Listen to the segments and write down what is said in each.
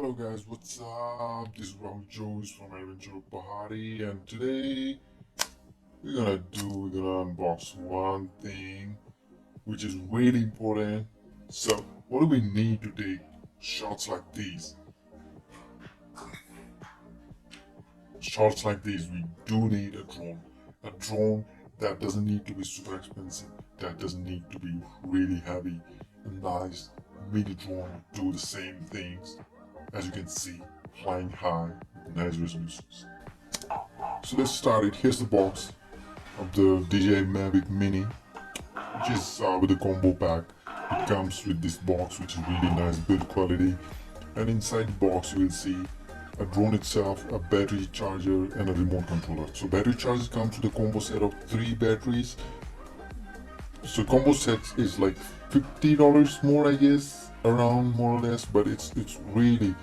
Hello guys, what's up? This is Rahul Jones from Adventure of Bahari, and today we're gonna unbox one thing which is really important. So what do we need to take shots like these? Shots like these, we do need a drone. A drone that doesn't need to be super expensive, that doesn't need to be really heavy. A nice mini drone do the same things. As you can see, flying high with nice resolutions. So let's start it. Here's the box of the DJI Mavic Mini, which is with a combo pack. It comes with this box, which is really nice build quality, and inside the box you will see a drone itself, a battery charger, and a remote controller. So battery charger comes with a combo set of 3 batteries. So combo set is like $50 more, I guess, around more or less, but it's really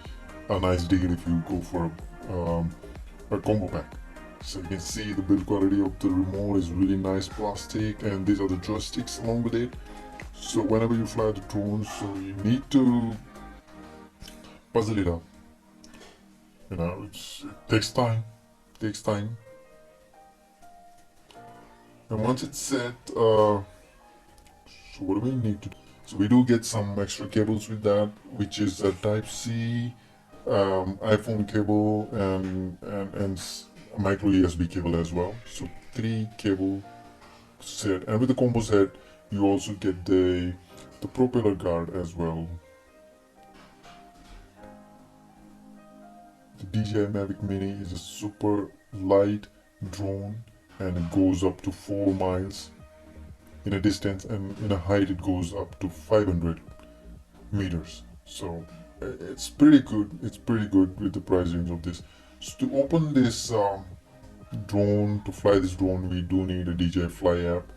a nice deal if you go for a combo pack. So you can see the build quality of the remote is really nice plastic, and these are the joysticks along with it. So whenever you fly the drone, so you need to puzzle it up. You know, it takes time. Takes time. And once it's set, so what do we need to do? So we do get some extra cables with that, which is a Type-C, iPhone cable, and a micro USB cable as well. So 3 cable set, and with the combo set, you also get the propeller guard as well. The DJI Mavic Mini is a super light drone, and it goes up to 4 miles in a distance, and in a height it goes up to 500 meters. So it's pretty good. It's pretty good with the price range of this. So to open this drone, to fly this drone, we do need a DJI Fly app.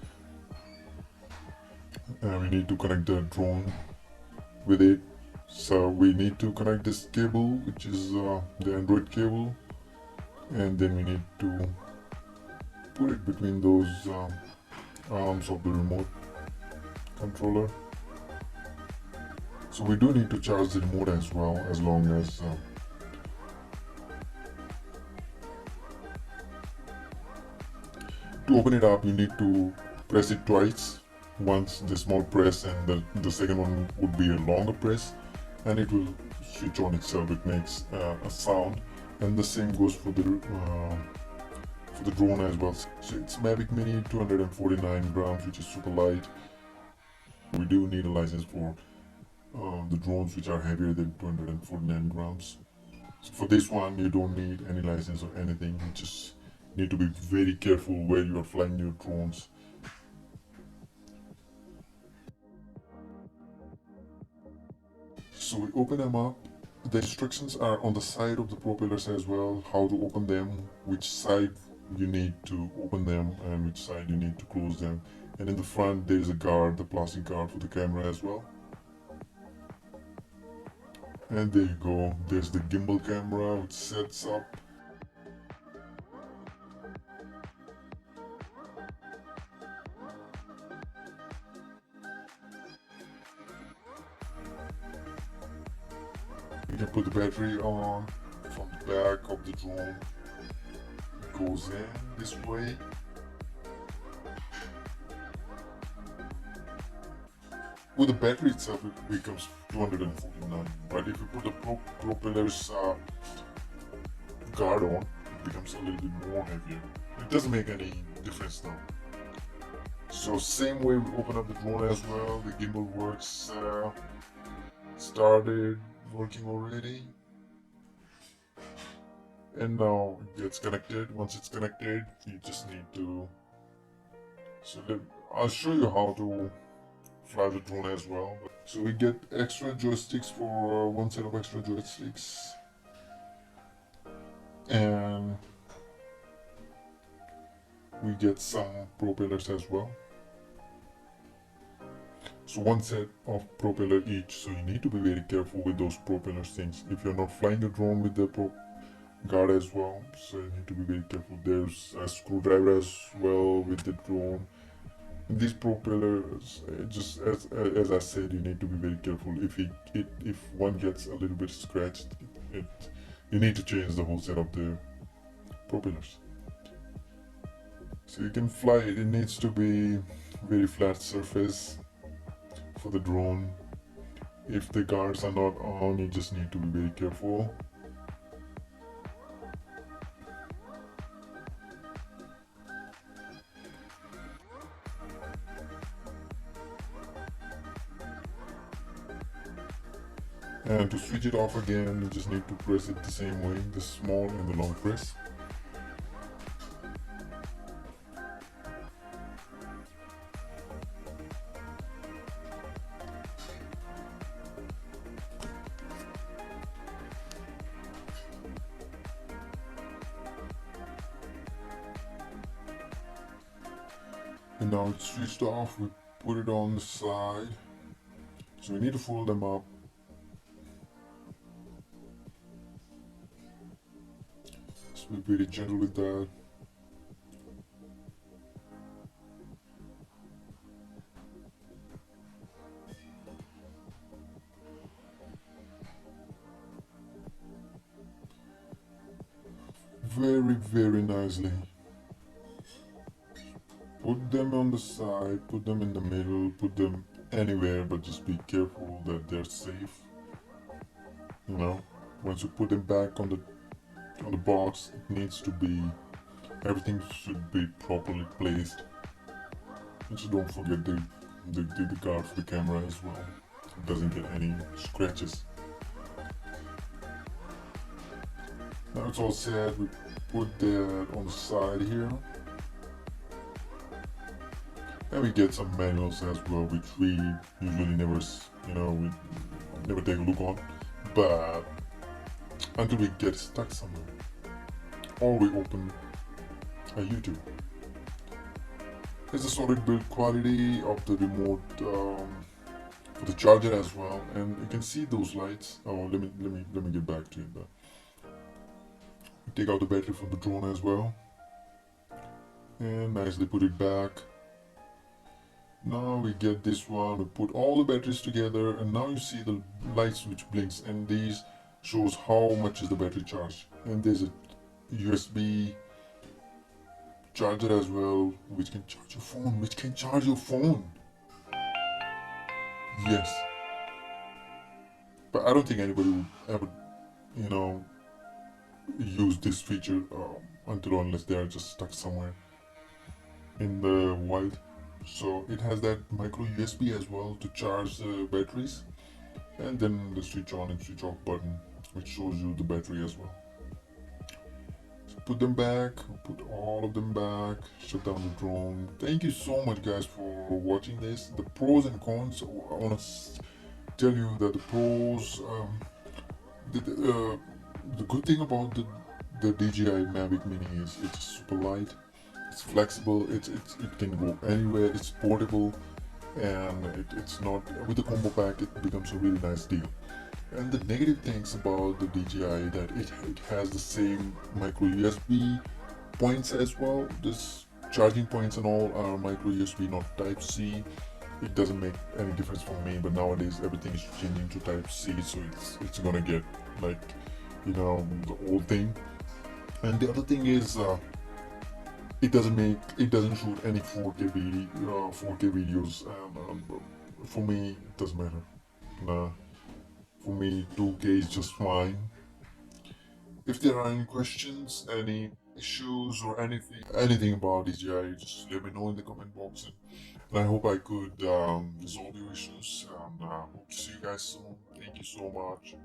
We need to connect the drone with it. So we need to connect this cable, which is the Android cable, and then we need to put it between those arms of the remote controller. So we do need to charge the remote as well, as long as to open it up you need to press it twice. Once the small press, and the second one would be a longer press, and it will switch on itself. It makes a sound, and the same goes for the drone as well. So it's Mavic Mini, 249 grams, which is super light. We do need a license for the drones which are heavier than 249 grams. So for this one, you don't need any license or anything. You just need to be very careful where you are flying your drones. So we open them up. The instructions are on the side of the propellers as well, how to open them, which side you need to open them and which side you need to close them. And in the front there is a guard, the plastic guard for the camera as well. And there you go, there's the gimbal camera which sets up. You can put the battery on from the back of the drone. It goes in this way. With the battery itself, it becomes 249. But if you put the propeller's guard on, it becomes a little bit more heavier. It doesn't make any difference though. So same way we open up the drone as well. The gimbal works. Started working already, and now it gets connected. Once it's connected, you just need to. So I'll show you how to fly the drone as well. So we get extra joysticks for one set of extra joysticks, and we get some propellers as well. So one set of propeller each, so you need to be very careful with those propeller things. If you're not flying a drone with the guard as well, so you need to be very careful. There's a screwdriver as well with the drone. These propellers, just as I said, you need to be very careful. If one gets a little bit scratched, it you need to change the whole set of the propellers. So you can fly it. It needs to be very flat surface for the drone. If the guards are not on, you just need to be very careful. And to switch it off again, you just need to press it the same way, the small and the long press. And now it's switched off, we put it on the side. So we need to fold them up. Just be very gentle with that. Very nicely. Put them on the side, put them in the middle, put them anywhere, but just be careful that they're safe. You know, once you put them back on the box, it needs to be, everything should be properly placed. And just don't forget the guard for the camera as well. It doesn't get any scratches. Now it's all set, we put that on the side here. And we get some manuals as well, which we usually never, we never take a look on. But until we get stuck somewhere, or we open a YouTube. There's a solid build quality of the remote for the charger as well, and you can see those lights. Oh, let me get back to it. But take out the battery from the drone as well, and nicely put it back. Now we get this one, we put all the batteries together, and now you see the lights which blinks, and these shows how much is the battery charge. And there's a USB charger as well, which can charge your phone, Yes. But I don't think anybody would ever, use this feature until unless they are just stuck somewhere in the wild. So it has that micro USB as well to charge the batteries, and then the switch on and switch off button, which shows you the battery as well. So put them back, put all of them back, shut down the drone. Thank you so much guys for watching this. The pros and cons, I want to tell you that the pros, the good thing about the DJI Mavic Mini is it's super light, it's flexible, it can go anywhere, it's portable, and it's not, with the combo pack it becomes a really nice deal. And the negative things about the DJI that it has the same micro USB points as well. This charging points and all are micro USB, not Type C. It doesn't make any difference for me, but nowadays everything is changing to Type C, so it's gonna get like, the old thing. And the other thing is it doesn't shoot any 4K videos, and for me it doesn't matter. For me 2K is just fine. If there are any questions, any issues, or anything about DJI, just let me know in the comment box, and I hope I could resolve your issues, and hope to see you guys soon. Thank you so much.